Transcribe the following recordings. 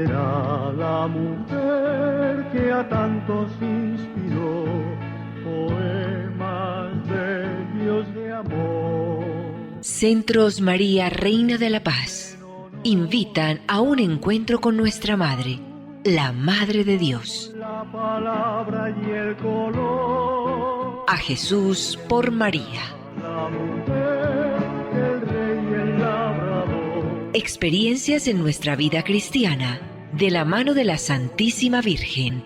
será la mujer que a tantos inspiró poemas bellos de amor. Centros María, Reina de la Paz, invitan a un encuentro con nuestra Madre, la Madre de Dios. La palabra y el color. A Jesús por María. La mujer, el rey y el labrador. Experiencias en nuestra vida cristiana, de la mano de la Santísima Virgen.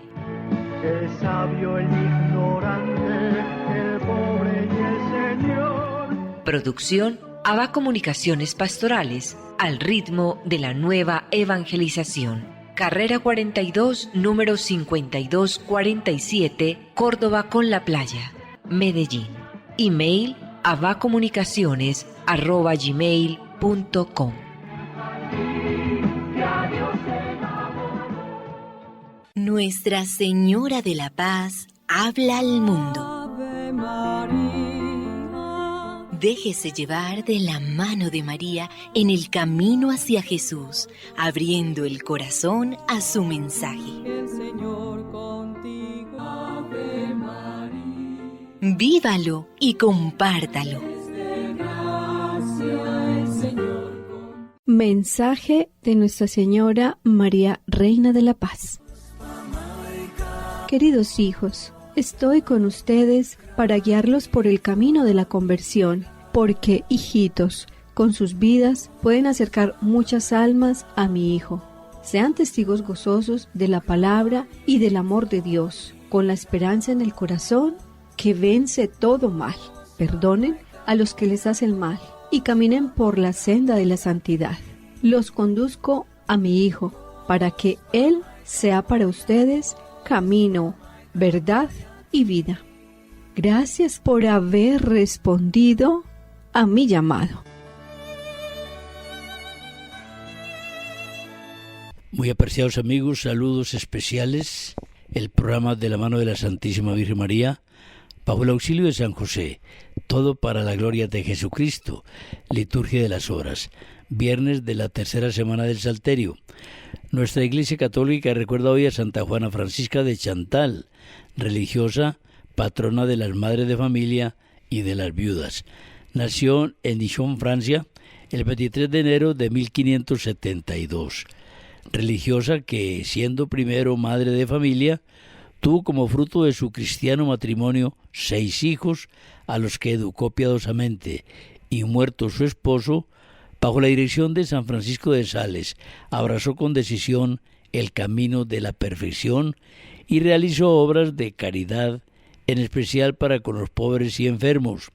El sabio, el ignorante, el pobre y el Señor. Producción ABA Comunicaciones Pastorales, al ritmo de la nueva evangelización. Carrera 42, número 5247, Córdoba con la Playa, Medellín. Email abacomunicaciones@gmail.com. Nuestra Señora de la Paz habla al mundo. Déjese llevar de la mano de María en el camino hacia Jesús, abriendo el corazón a su mensaje. El Señor contigo. Ave María. Vívalo y compártalo. Mensaje de Nuestra Señora María, Reina de la Paz. Queridos hijos, estoy con ustedes para guiarlos por el camino de la conversión, porque, hijitos, con sus vidas pueden acercar muchas almas a mi Hijo. Sean testigos gozosos de la palabra y del amor de Dios, con la esperanza en el corazón que vence todo mal. Perdonen a los que les hacen mal y caminen por la senda de la santidad. Los conduzco a mi Hijo, para que Él sea para ustedes camino, verdad y vida. Gracias por haber respondido a mi llamado. Muy apreciados amigos, saludos especiales. El programa de la mano de la Santísima Virgen María, bajo el auxilio de San José, todo para la gloria de Jesucristo. Liturgia de las Horas, viernes de la tercera semana del Salterio. Nuestra Iglesia Católica recuerda hoy a Santa Juana Francisca de Chantal, religiosa, patrona de las madres de familia y de las viudas. Nació en Dijon, Francia, el 23 de enero de 1572. Religiosa que, siendo primero madre de familia, tuvo como fruto de su cristiano matrimonio 6 hijos, a los que educó piadosamente, y muerto su esposo, bajo la dirección de San Francisco de Sales, abrazó con decisión el camino de la perfección y realizó obras de caridad, en especial para con los pobres y enfermos.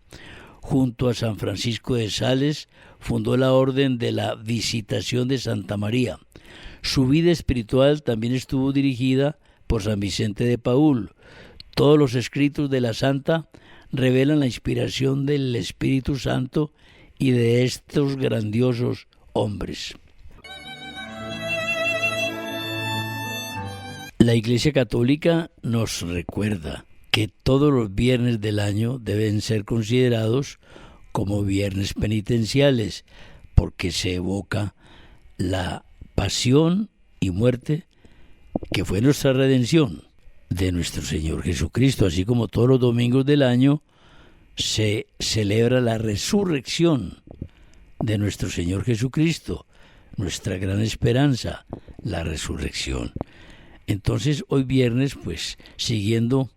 Junto a San Francisco de Sales, fundó la Orden de la Visitación de Santa María. Su vida espiritual también estuvo dirigida por San Vicente de Paúl. Todos los escritos de la santa revelan la inspiración del Espíritu Santo y de estos grandiosos hombres. La Iglesia Católica nos recuerda que todos los viernes del año deben ser considerados como viernes penitenciales, porque se evoca la pasión y muerte que fue nuestra redención de nuestro Señor Jesucristo, así como todos los domingos del año se celebra la resurrección de nuestro Señor Jesucristo, nuestra gran esperanza, la resurrección. Entonces, hoy viernes, pues, siguiendo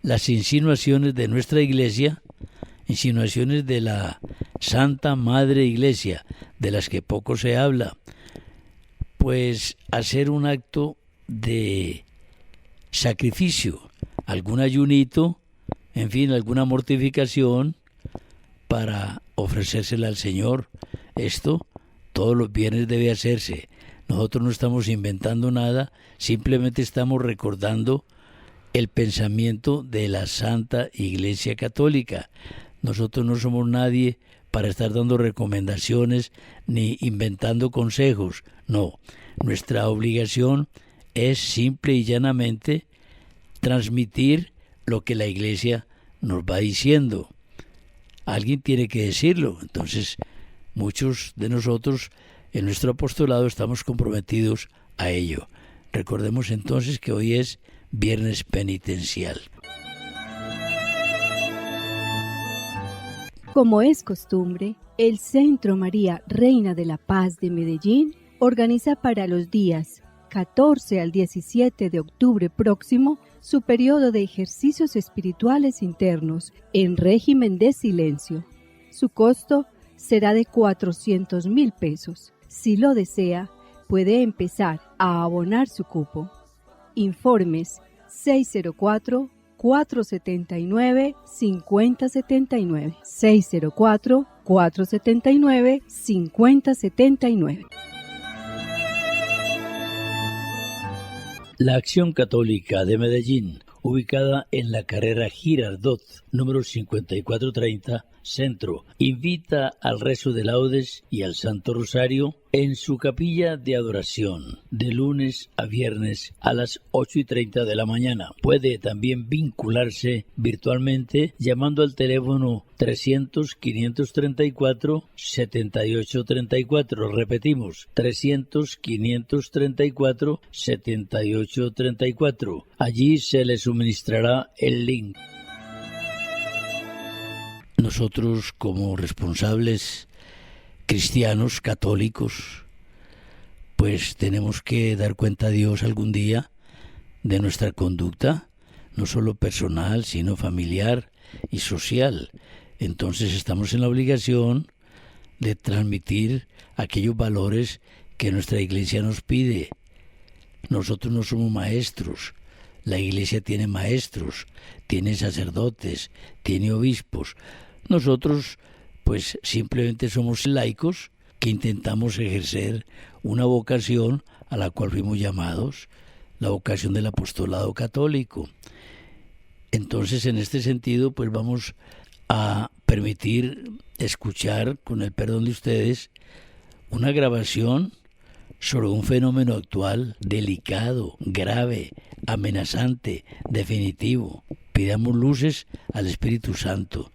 las insinuaciones de nuestra Iglesia, insinuaciones de la Santa Madre Iglesia, de las que poco se habla, pues hacer un acto de sacrificio, algún ayunito, en fin, alguna mortificación para ofrecérsela al Señor. Esto todos los viernes debe hacerse. Nosotros no estamos inventando nada, simplemente estamos recordando el pensamiento de la Santa Iglesia Católica. Nosotros no somos nadie para estar dando recomendaciones ni inventando consejos. No, nuestra obligación es simple y llanamente transmitir lo que la Iglesia nos va diciendo. Alguien tiene que decirlo. Entonces, muchos de nosotros en nuestro apostolado estamos comprometidos a ello. Recordemos entonces que hoy es Viernes Penitencial. Como es costumbre, el Centro María Reina de la Paz de Medellín organiza para los días 14 al 17 de octubre próximo su periodo de ejercicios espirituales internos en régimen de silencio. Su costo será de 400.000 pesos. Si lo desea, puede empezar a abonar su cupo. Informes 604-479-5079. 604-479-5079. La Acción Católica de Medellín, ubicada en la carrera Girardot, número 5430, Centro, invita al rezo de laudes y al Santo Rosario en su capilla de adoración, de lunes a viernes a las 8:30 de la mañana. Puede también vincularse virtualmente llamando al teléfono 300-534-7834. Repetimos, 300-534-7834. Allí se le suministrará el link. Nosotros, como responsables cristianos, católicos, pues tenemos que dar cuenta a Dios algún día de nuestra conducta, no solo personal, sino familiar y social. Entonces estamos en la obligación de transmitir aquellos valores que nuestra Iglesia nos pide. Nosotros no somos maestros. La Iglesia tiene maestros, tiene sacerdotes, tiene obispos. Nosotros, pues, simplemente somos laicos que intentamos ejercer una vocación a la cual fuimos llamados, la vocación del apostolado católico. Entonces, en este sentido, pues vamos a permitir escuchar, con el perdón de ustedes, una grabación sobre un fenómeno actual, delicado, grave, amenazante, definitivo. Pidamos luces al Espíritu Santo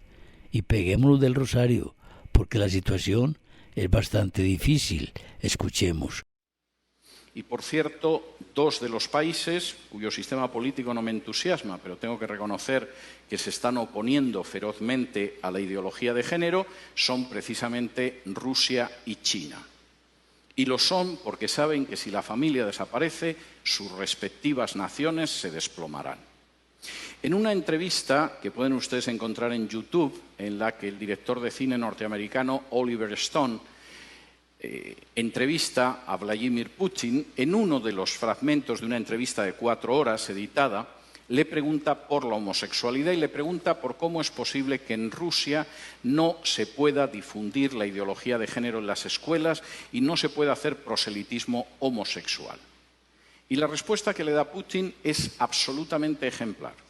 y peguémonos del rosario, porque la situación es bastante difícil. Escuchemos. Y por cierto, dos de los países cuyo sistema político no me entusiasma, pero tengo que reconocer que se están oponiendo ferozmente a la ideología de género, son precisamente Rusia y China. Y lo son porque saben que si la familia desaparece, sus respectivas naciones se desplomarán. En una entrevista que pueden ustedes encontrar en YouTube, en la que el director de cine norteamericano Oliver Stone entrevista a Vladimir Putin, en uno de los fragmentos de una entrevista de 4 horas editada, le pregunta por la homosexualidad y le pregunta por cómo es posible que en Rusia no se pueda difundir la ideología de género en las escuelas y no se pueda hacer proselitismo homosexual. Y la respuesta que le da Putin es absolutamente ejemplar.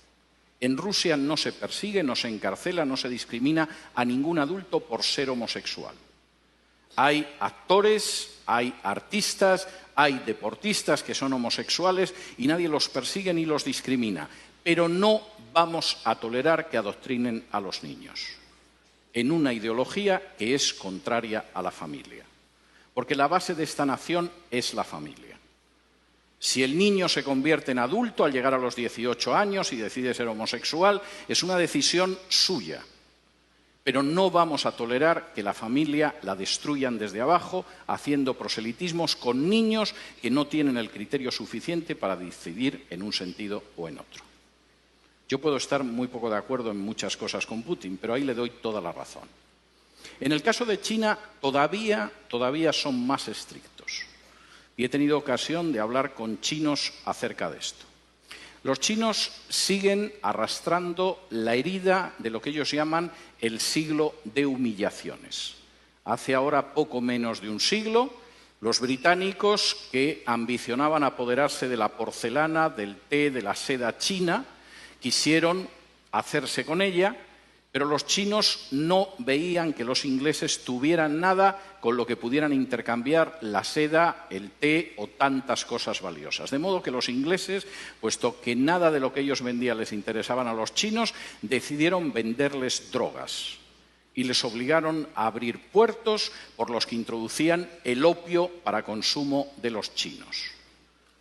En Rusia no se persigue, no se encarcela, no se discrimina a ningún adulto por ser homosexual. Hay actores, hay artistas, hay deportistas que son homosexuales y nadie los persigue ni los discrimina. Pero no vamos a tolerar que adoctrinen a los niños en una ideología que es contraria a la familia. Porque la base de esta nación es la familia. Si el niño se convierte en adulto al llegar a los 18 años y decide ser homosexual, es una decisión suya. Pero no vamos a tolerar que la familia la destruyan desde abajo, haciendo proselitismos con niños que no tienen el criterio suficiente para decidir en un sentido o en otro. Yo puedo estar muy poco de acuerdo en muchas cosas con Putin, pero ahí le doy toda la razón. En el caso de China, todavía son más estrictos. Y he tenido ocasión de hablar con chinos acerca de esto. Los chinos siguen arrastrando la herida de lo que ellos llaman el siglo de humillaciones. Hace ahora poco menos de un siglo, los británicos, que ambicionaban apoderarse de la porcelana, del té, de la seda china, quisieron hacerse con ella, pero los chinos no veían que los ingleses tuvieran nada con lo que pudieran intercambiar la seda, el té o tantas cosas valiosas. De modo que los ingleses, puesto que nada de lo que ellos vendían les interesaban a los chinos, decidieron venderles drogas y les obligaron a abrir puertos por los que introducían el opio para consumo de los chinos.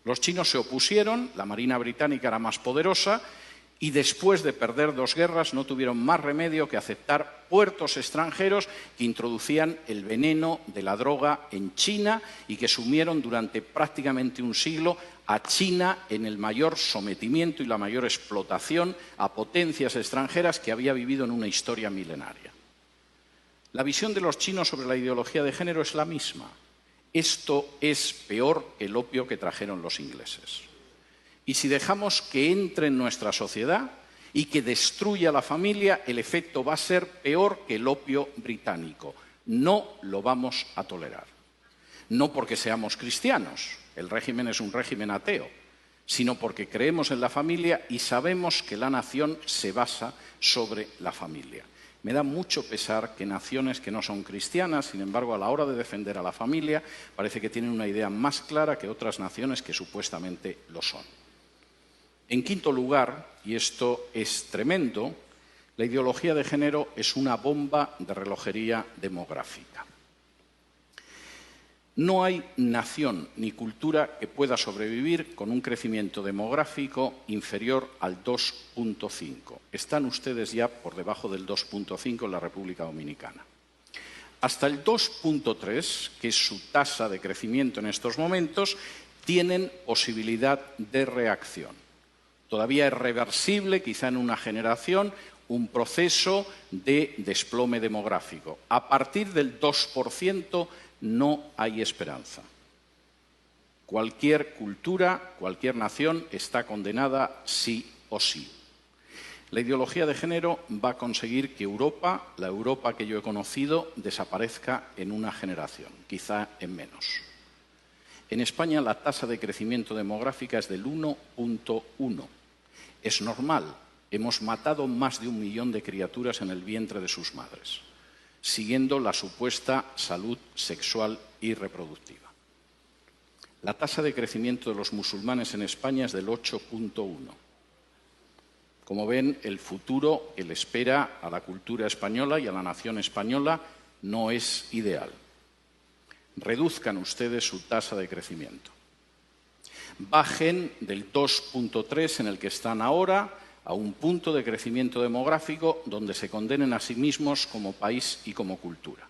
Los chinos se opusieron, la Marina británica era más poderosa y después de perder 2 guerras no tuvieron más remedio que aceptar puertos extranjeros que introducían el veneno de la droga en China y que sumieron durante prácticamente un siglo a China en el mayor sometimiento y la mayor explotación a potencias extranjeras que había vivido en una historia milenaria. La visión de los chinos sobre la ideología de género es la misma. Esto es peor que el opio que trajeron los ingleses. Y si dejamos que entre en nuestra sociedad y que destruya la familia, el efecto va a ser peor que el opio británico. No lo vamos a tolerar. No porque seamos cristianos, el régimen es un régimen ateo, sino porque creemos en la familia y sabemos que la nación se basa sobre la familia. Me da mucho pesar que naciones que no son cristianas, sin embargo, a la hora de defender a la familia, parece que tienen una idea más clara que otras naciones que supuestamente lo son. En quinto lugar, y esto es tremendo, la ideología de género es una bomba de relojería demográfica. No hay nación ni cultura que pueda sobrevivir con un crecimiento demográfico inferior al 2,5. Están ustedes ya por debajo del 2,5 en la República Dominicana. Hasta el 2,3, que es su tasa de crecimiento en estos momentos, tienen posibilidad de reacción. Todavía es reversible, quizá en una generación, un proceso de desplome demográfico. A partir del 2% no hay esperanza. Cualquier cultura, cualquier nación está condenada sí o sí. La ideología de género va a conseguir que Europa, la Europa que yo he conocido, desaparezca en una generación, quizá en menos. En España la tasa de crecimiento demográfica es del 1,1. Es normal, hemos matado más de 1 millón de criaturas en el vientre de sus madres, siguiendo la supuesta salud sexual y reproductiva. La tasa de crecimiento de los musulmanes en España es del 8,1. Como ven, el futuro que le espera a la cultura española y a la nación española no es ideal. Reduzcan ustedes su tasa de crecimiento. Bajen del 2,3 en el que están ahora a un punto de crecimiento demográfico donde se condenen a sí mismos como país y como cultura.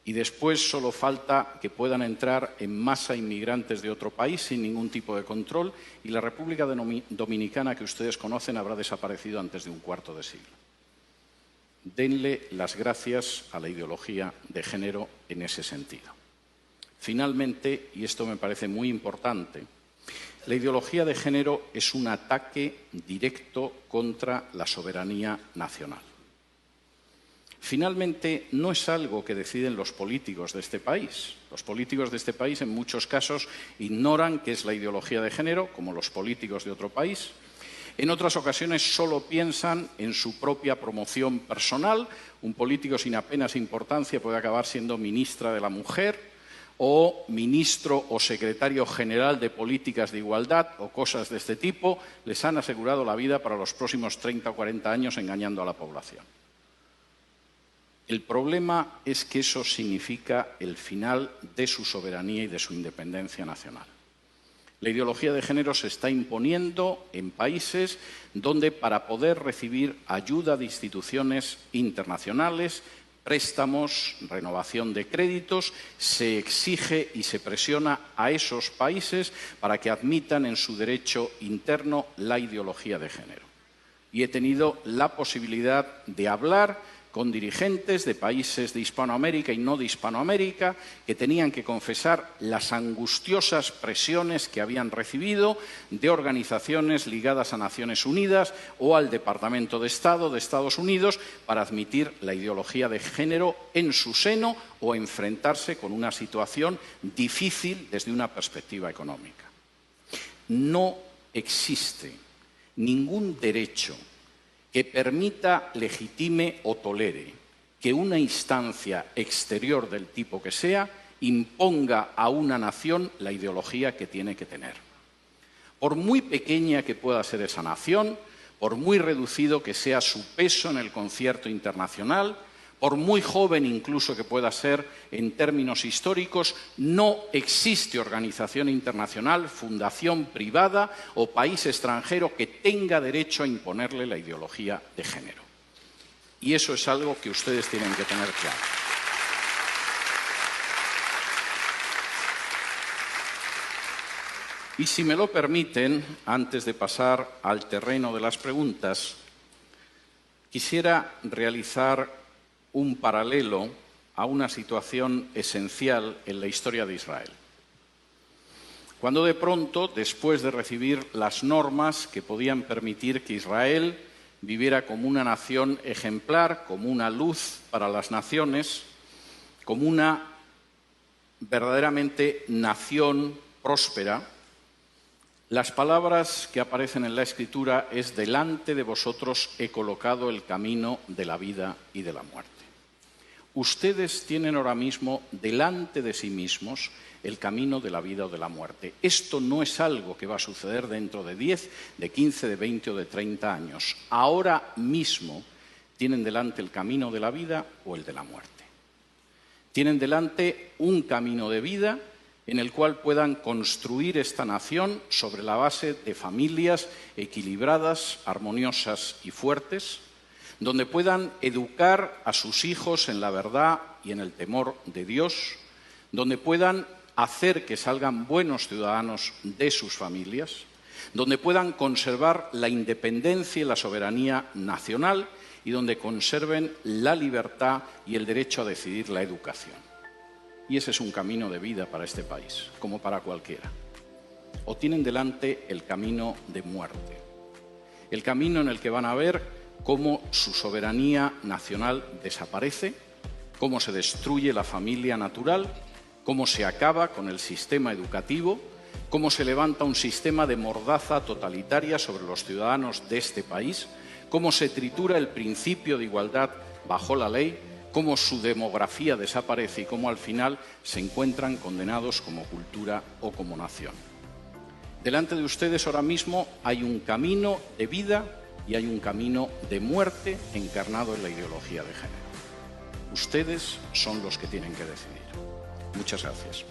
Y después solo falta que puedan entrar en masa inmigrantes de otro país sin ningún tipo de control y la República Dominicana que ustedes conocen habrá desaparecido antes de un cuarto de siglo. Denle las gracias a la ideología de género en ese sentido. Finalmente, y esto me parece muy importante, la ideología de género es un ataque directo contra la soberanía nacional. Finalmente, no es algo que deciden los políticos de este país. Los políticos de este país, en muchos casos, ignoran qué es la ideología de género, como los políticos de otro país. En otras ocasiones solo piensan en su propia promoción personal. Un político sin apenas importancia puede acabar siendo ministra de la Mujer o ministro o secretario general de políticas de igualdad o cosas de este tipo. Les han asegurado la vida para los próximos 30 o 40 años engañando a la población. El problema es que eso significa el final de su soberanía y de su independencia nacional. La ideología de género se está imponiendo en países donde para poder recibir ayuda de instituciones internacionales, préstamos, renovación de créditos, se exige y se presiona a esos países para que admitan en su derecho interno la ideología de género. Y he tenido la posibilidad de hablar con dirigentes de países de Hispanoamérica y no de Hispanoamérica que tenían que confesar las angustiosas presiones que habían recibido de organizaciones ligadas a Naciones Unidas o al Departamento de Estado de Estados Unidos para admitir la ideología de género en su seno o enfrentarse con una situación difícil desde una perspectiva económica. No existe ningún derecho que permita, legitime o tolere que una instancia exterior del tipo que sea imponga a una nación la ideología que tiene que tener. Por muy pequeña que pueda ser esa nación, por muy reducido que sea su peso en el concierto internacional, por muy joven incluso que pueda ser en términos históricos, no existe organización internacional, fundación privada o país extranjero que tenga derecho a imponerle la ideología de género. Y eso es algo que ustedes tienen que tener claro. Y si me lo permiten, antes de pasar al terreno de las preguntas, quisiera realizar un paralelo a una situación esencial en la historia de Israel. Cuando de pronto, después de recibir las normas que podían permitir que Israel viviera como una nación ejemplar, como una luz para las naciones, como una verdaderamente nación próspera, las palabras que aparecen en la Escritura es: delante de vosotros he colocado el camino de la vida y de la muerte. Ustedes tienen ahora mismo delante de sí mismos el camino de la vida o de la muerte. Esto no es algo que va a suceder dentro de 10, de 15, de 20 o de 30 años. Ahora mismo tienen delante el camino de la vida o el de la muerte. Tienen delante un camino de vida en el cual puedan construir esta nación sobre la base de familias equilibradas, armoniosas y fuertes, donde puedan educar a sus hijos en la verdad y en el temor de Dios, donde puedan hacer que salgan buenos ciudadanos de sus familias, donde puedan conservar la independencia y la soberanía nacional y donde conserven la libertad y el derecho a decidir la educación. Y ese es un camino de vida para este país, como para cualquiera. O tienen delante el camino de muerte, el camino en el que van a ver cómo su soberanía nacional desaparece, cómo se destruye la familia natural, cómo se acaba con el sistema educativo, cómo se levanta un sistema de mordaza totalitaria sobre los ciudadanos de este país, cómo se tritura el principio de igualdad bajo la ley, cómo su demografía desaparece y cómo al final se encuentran condenados como cultura o como nación. Delante de ustedes ahora mismo hay un camino de vida y hay un camino de muerte encarnado en la ideología de género. Ustedes son los que tienen que decidir. Muchas gracias.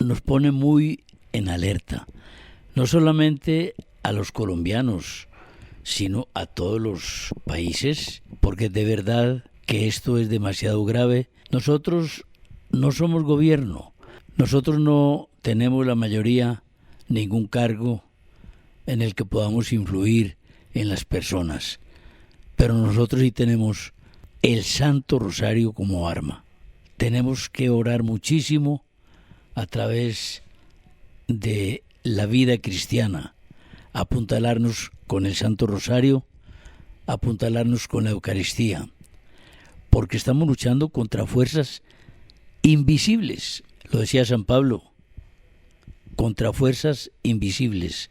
Nos pone muy en alerta, no solamente a los colombianos, sino a todos los países, porque de verdad que esto es demasiado grave. Nosotros no somos gobierno, nosotros no tenemos la mayoría, ningún cargo en el que podamos influir en las personas, pero nosotros sí tenemos el Santo Rosario como arma. Tenemos que orar muchísimo a través de la vida cristiana, apuntalarnos con el Santo Rosario, apuntalarnos con la Eucaristía, porque estamos luchando contra fuerzas invisibles, lo decía San Pablo, contra fuerzas invisibles.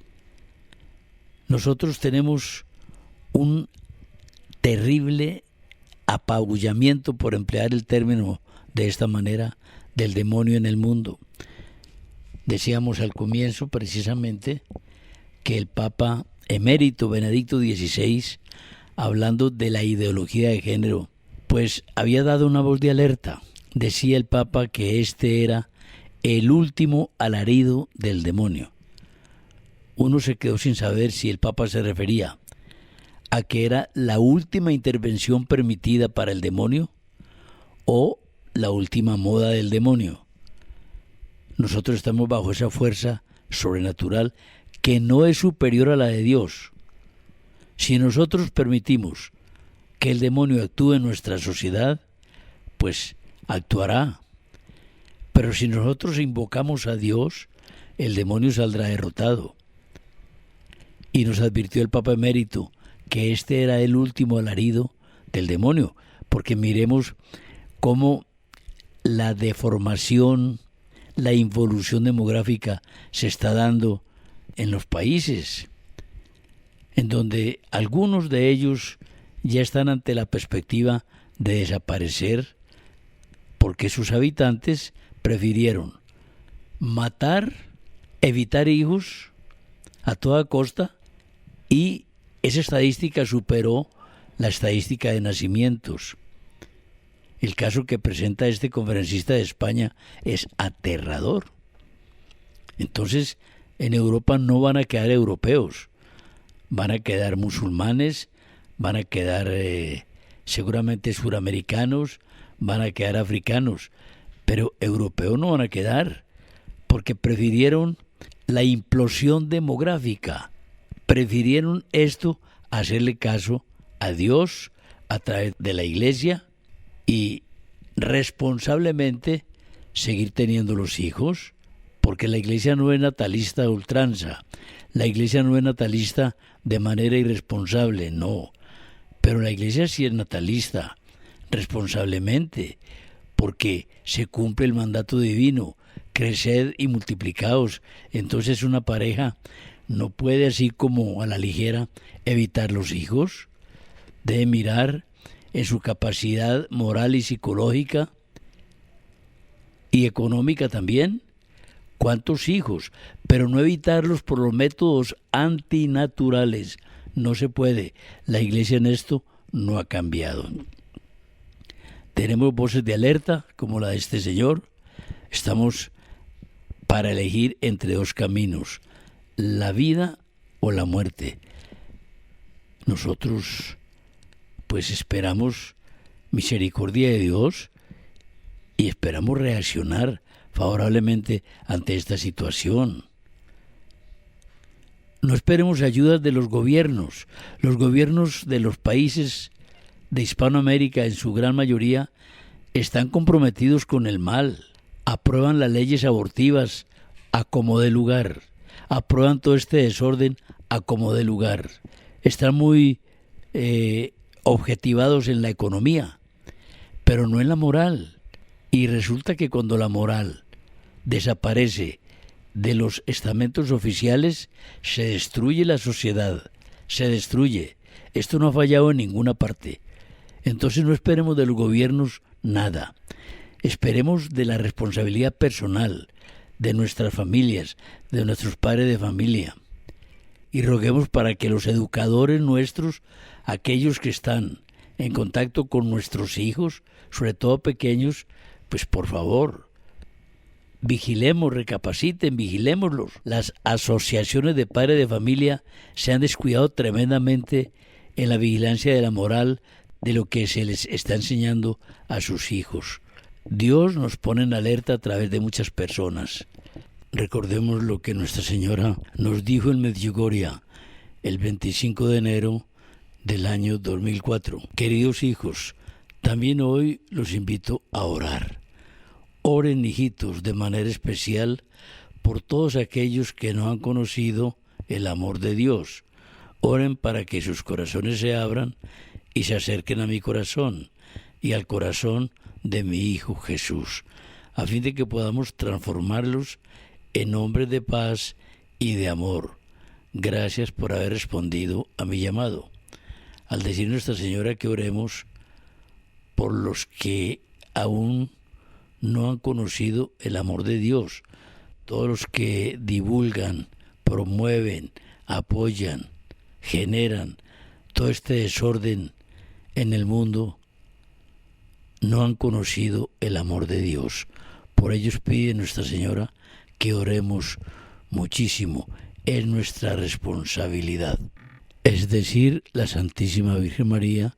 Nosotros tenemos un terrible apabullamiento, por emplear el término de esta manera, del demonio en el mundo. Decíamos al comienzo precisamente que el Papa emérito Benedicto XVI, hablando de la ideología de género, pues había dado una voz de alerta. Decía el Papa que este era el último alarido del demonio. Uno se quedó sin saber si el Papa se refería a que era la última intervención permitida para el demonio o la última moda del demonio. Nosotros estamos bajo esa fuerza sobrenatural que no es superior a la de Dios. Si nosotros permitimos que el demonio actúe en nuestra sociedad, pues actuará. Pero si nosotros invocamos a Dios, el demonio saldrá derrotado. Y nos advirtió el Papa emérito que este era el último alarido del demonio, porque miremos cómo la deformación, la involución demográfica se está dando en los países, en donde algunos de ellos ya están ante la perspectiva de desaparecer, porque sus habitantes prefirieron matar, evitar hijos a toda costa y esa estadística superó la estadística de nacimientos. El caso que presenta este conferencista de España es aterrador. Entonces, en Europa no van a quedar europeos, van a quedar musulmanes, van a quedar seguramente suramericanos, van a quedar africanos, pero europeos no van a quedar, porque prefirieron la implosión demográfica, prefirieron esto a hacerle caso a Dios a través de la Iglesia y responsablemente seguir teniendo los hijos, porque la Iglesia no es natalista a ultranza, la Iglesia no es natalista de manera irresponsable, no, pero la Iglesia sí es natalista, responsablemente, porque se cumple el mandato divino, creced y multiplicaos. Entonces una pareja no puede así como a la ligera evitar los hijos, debe mirar en su capacidad moral y psicológica y económica también, cuántos hijos, pero no evitarlos por los métodos antinaturales. No se puede. La Iglesia en esto no ha cambiado. Tenemos voces de alerta, como la de este señor. Estamos para elegir entre dos caminos, la vida o la muerte. Nosotros, pues esperamos misericordia de Dios y esperamos reaccionar favorablemente ante esta situación. No esperemos ayudas de los gobiernos. Los gobiernos de los países de Hispanoamérica, en su gran mayoría, están comprometidos con el mal. Aprueban las leyes abortivas a como dé lugar. Aprueban todo este desorden a como dé lugar. Están muy objetivados en la economía, pero no en la moral. Y resulta que cuando la moral desaparece de los estamentos oficiales, se destruye la sociedad, se destruye. Esto no ha fallado en ninguna parte. Entonces no esperemos de los gobiernos nada. Esperemos de la responsabilidad personal, de nuestras familias, de nuestros padres de familia. Y roguemos para que los educadores nuestros, aquellos que están en contacto con nuestros hijos, sobre todo pequeños, pues por favor, vigilemos, recapaciten, vigilémoslos. Las asociaciones de padres de familia se han descuidado tremendamente en la vigilancia de la moral de lo que se les está enseñando a sus hijos. Dios nos pone en alerta a través de muchas personas. Recordemos lo que Nuestra Señora nos dijo en Medjugorje el 25 de enero del año 2004. Queridos hijos, también hoy los invito a orar. Oren, hijitos, de manera especial por todos aquellos que no han conocido el amor de Dios. Oren para que sus corazones se abran y se acerquen a mi corazón y al corazón de mi Hijo Jesús, a fin de que podamos transformarlos en hombres de paz y de amor. Gracias por haber respondido a mi llamado. Al decir Nuestra Señora que oremos por los que aún no han conocido el amor de Dios, todos los que divulgan, promueven, apoyan, generan todo este desorden en el mundo, no han conocido el amor de Dios. Por ellos pide Nuestra Señora que oremos muchísimo. Es nuestra responsabilidad. Es decir, la Santísima Virgen María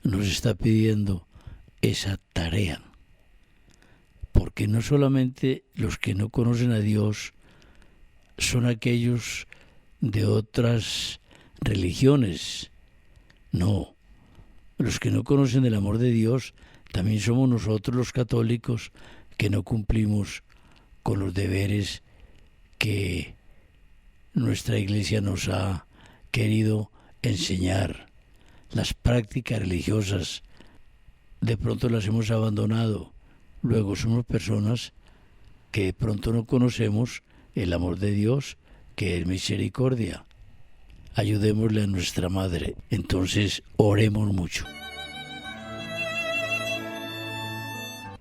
nos está pidiendo esa tarea. Porque no solamente los que no conocen a Dios son aquellos de otras religiones. No, los que no conocen el amor de Dios también somos nosotros los católicos que no cumplimos con los deberes que nuestra Iglesia nos ha querido enseñar. Las prácticas religiosas de pronto las hemos abandonado. Luego somos personas que de pronto no conocemos el amor de Dios, que es misericordia. Ayudémosle a nuestra Madre. Entonces oremos mucho.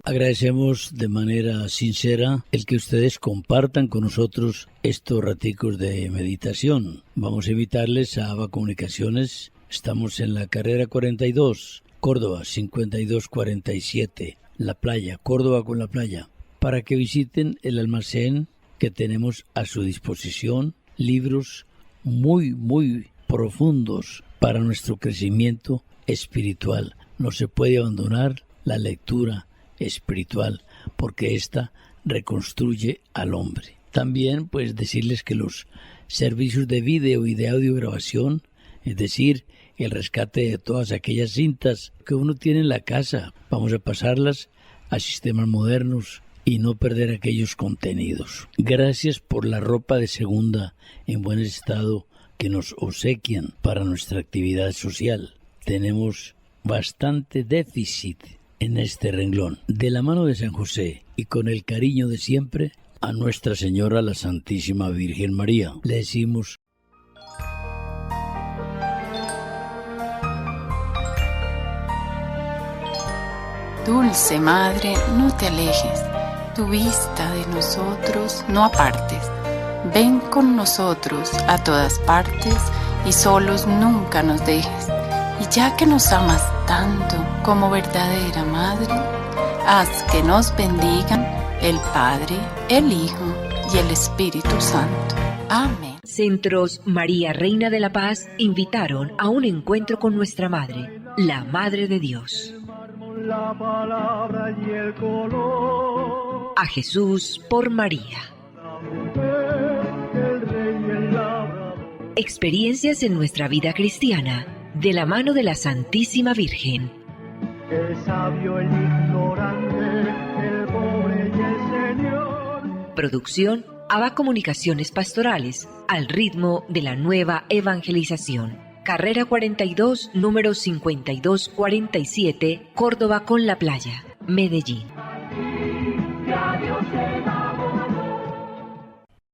Agradecemos de manera sincera el que ustedes compartan con nosotros estos raticos de meditación. Vamos a invitarles a ABA Comunicaciones. Estamos en la carrera 42, Córdoba 5247, La Playa, Córdoba con La Playa, para que visiten el almacén que tenemos a su disposición, libros muy profundos para nuestro crecimiento espiritual. No se puede abandonar la lectura espiritual porque ésta reconstruye al hombre. También pues decirles que los servicios de video y de audiograbación, es decir, el rescate de todas aquellas cintas que uno tiene en la casa, vamos a pasarlas a sistemas modernos y no perder aquellos contenidos. Gracias por la ropa de segunda en buen estado que nos obsequian para nuestra actividad social. Tenemos bastante déficit en este renglón. De la mano de San José y con el cariño de siempre, a Nuestra Señora la Santísima Virgen María le decimos: Dulce Madre, no te alejes, tu vista de nosotros no apartes. Ven con nosotros a todas partes y solos nunca nos dejes. Y ya que nos amas tanto como verdadera Madre, haz que nos bendigan el Padre, el Hijo y el Espíritu Santo. Amén. Centros María Reina de la Paz invitaron a un encuentro con nuestra Madre, la Madre de Dios. La palabra y el color. A Jesús por María. La mujer, el rey y el labrador. Experiencias en nuestra vida cristiana, de la mano de la Santísima Virgen. El sabio, el ignorante, el pobre y el Señor. Producción ABA Comunicaciones Pastorales, al ritmo de la nueva evangelización. Carrera 42, número 5247, Córdoba con La Playa, Medellín. Y a Dios le damos